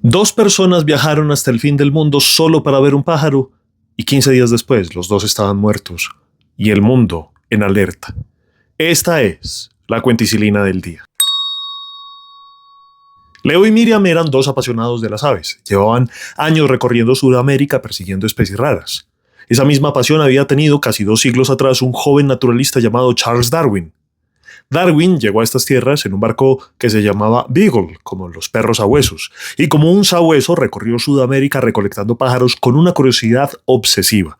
Dos personas viajaron hasta el fin del mundo solo para ver un pájaro y 15 días después los dos estaban muertos y el mundo en alerta. Esta es la cuenticilina del día. Leo y Miriam eran dos apasionados de las aves. Llevaban años recorriendo Sudamérica persiguiendo especies raras. Esa misma pasión había tenido casi 2 siglos atrás un joven naturalista llamado Charles Darwin. Darwin llegó a estas tierras en un barco que se llamaba Beagle, como los perros sabuesos, y como un sabueso recorrió Sudamérica recolectando pájaros con una curiosidad obsesiva.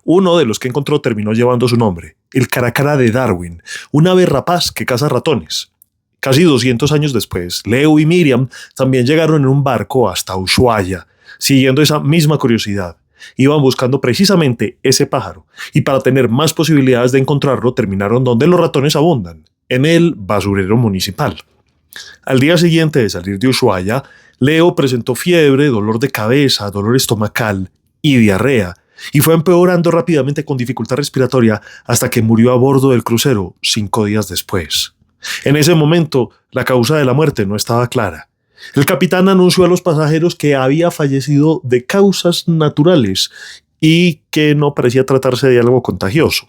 Uno de los que encontró terminó llevando su nombre, el caracara de Darwin, un ave rapaz que caza ratones. Casi 200 años después, Leo y Miriam también llegaron en un barco hasta Ushuaia, siguiendo esa misma curiosidad. Iban buscando precisamente ese pájaro, y para tener más posibilidades de encontrarlo terminaron donde los ratones abundan, en el basurero municipal. Al día siguiente de salir de Ushuaia, Leo presentó fiebre, dolor de cabeza, dolor estomacal y diarrea, y fue empeorando rápidamente con dificultad respiratoria hasta que murió a bordo del crucero 5 días después. En ese momento, la causa de la muerte no estaba clara. El capitán anunció a los pasajeros que había fallecido de causas naturales y que no parecía tratarse de algo contagioso.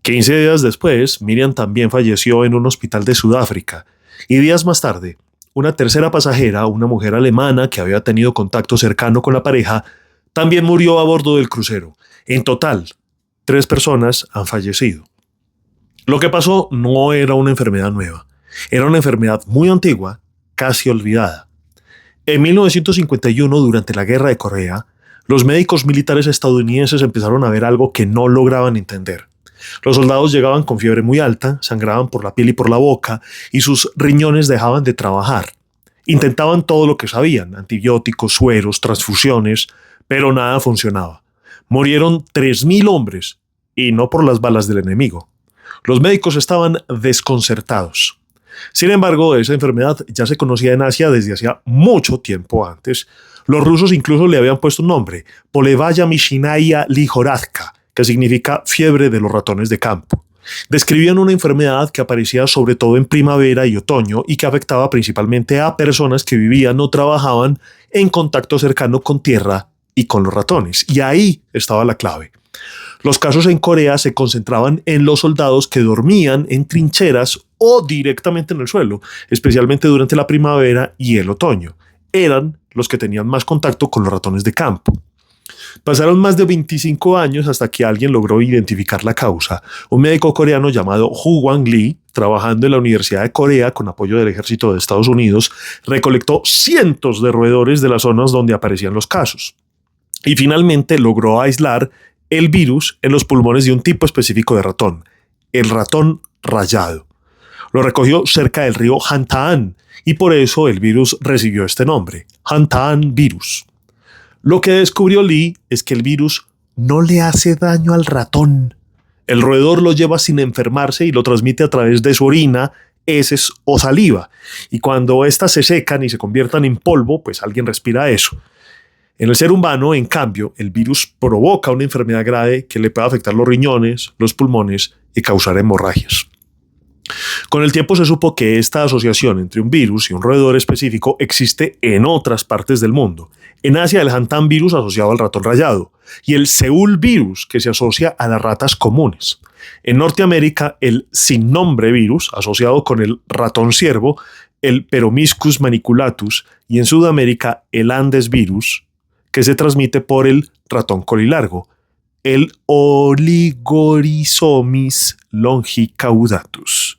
15 días después, Miriam también falleció en un hospital de Sudáfrica, y días más tarde, una tercera pasajera, una mujer alemana que había tenido contacto cercano con la pareja, también murió a bordo del crucero. En total, 3 personas han fallecido. Lo que pasó no era una enfermedad nueva, era una enfermedad muy antigua, casi olvidada. En 1951, durante la Guerra de Corea, los médicos militares estadounidenses empezaron a ver algo que no lograban entender. Los soldados llegaban con fiebre muy alta, sangraban por la piel y por la boca, y sus riñones dejaban de trabajar. Intentaban todo lo que sabían, antibióticos, sueros, transfusiones, pero nada funcionaba. Murieron 3.000 hombres, y no por las balas del enemigo. Los médicos estaban desconcertados. Sin embargo, esa enfermedad ya se conocía en Asia desde hacía mucho tiempo antes. Los rusos incluso le habían puesto un nombre, Polevaya Mishinaya Lihoradka, que significa fiebre de los ratones de campo. Describían una enfermedad que aparecía sobre todo en primavera y otoño y que afectaba principalmente a personas que vivían o trabajaban en contacto cercano con tierra y con los ratones. Y ahí estaba la clave. Los casos en Corea se concentraban en los soldados que dormían en trincheras o directamente en el suelo, especialmente durante la primavera y el otoño. Eran los que tenían más contacto con los ratones de campo. Pasaron más de 25 años hasta que alguien logró identificar la causa. Un médico coreano llamado Hu Wang Lee, trabajando en la Universidad de Corea con apoyo del ejército de Estados Unidos, recolectó cientos de roedores de las zonas donde aparecían los casos. Y finalmente logró aislar el virus en los pulmones de un tipo específico de ratón, el ratón rayado. Lo recogió cerca del río Hantaan y por eso el virus recibió este nombre, Hantaan virus. Lo que descubrió Lee es que el virus no le hace daño al ratón. El roedor lo lleva sin enfermarse y lo transmite a través de su orina, heces o saliva. Y cuando éstas se secan y se conviertan en polvo, pues alguien respira eso. En el ser humano, en cambio, el virus provoca una enfermedad grave que le puede afectar los riñones, los pulmones y causar hemorragias. Con el tiempo se supo que esta asociación entre un virus y un roedor específico existe en otras partes del mundo. En Asia, el Hantaan virus asociado al ratón rayado y el Seúl virus que se asocia a las ratas comunes. En Norteamérica, el sin nombre virus asociado con el ratón ciervo, el Peromyscus maniculatus, y en Sudamérica, el Andes virus, que se transmite por el ratón colilargo, el Oligorhizomys longicaudatus.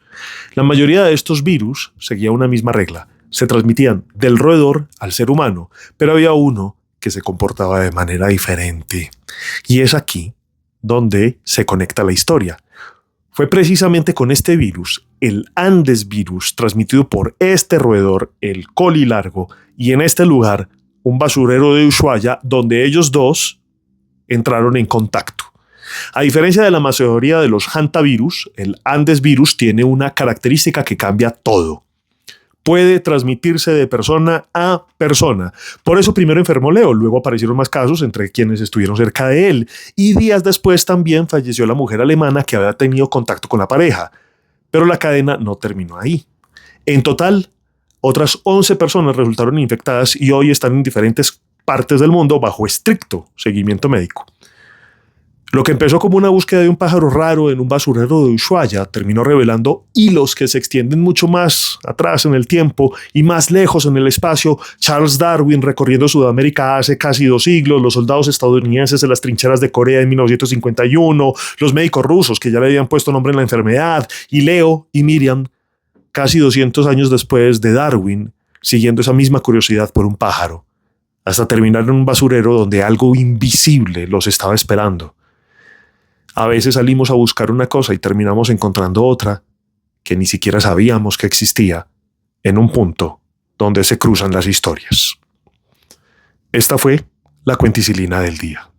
La mayoría de estos virus seguía una misma regla. Se transmitían del roedor al ser humano, pero había uno que se comportaba de manera diferente. Y es aquí donde se conecta la historia. Fue precisamente con este virus, el Andes virus, transmitido por este roedor, el colilargo, y en este lugar, un basurero de Ushuaia, donde ellos dos entraron en contacto. A diferencia de la mayoría de los hantavirus, el Andes virus tiene una característica que cambia todo. Puede transmitirse de persona a persona. Por eso primero enfermó Leo, luego aparecieron más casos entre quienes estuvieron cerca de él. Y días después también falleció la mujer alemana que había tenido contacto con la pareja. Pero la cadena no terminó ahí. En total, Otras 11 personas resultaron infectadas y hoy están en diferentes partes del mundo bajo estricto seguimiento médico. Lo que empezó como una búsqueda de un pájaro raro en un basurero de Ushuaia terminó revelando hilos que se extienden mucho más atrás en el tiempo y más lejos en el espacio. Charles Darwin recorriendo Sudamérica hace casi 2 siglos, los soldados estadounidenses en las trincheras de Corea en 1951, los médicos rusos que ya le habían puesto nombre en la enfermedad, y Leo y Miriam casi 200 años después de Darwin, siguiendo esa misma curiosidad por un pájaro, hasta terminar en un basurero donde algo invisible los estaba esperando. A veces salimos a buscar una cosa y terminamos encontrando otra que ni siquiera sabíamos que existía en un punto donde se cruzan las historias. Esta fue la Cuenticilina del día.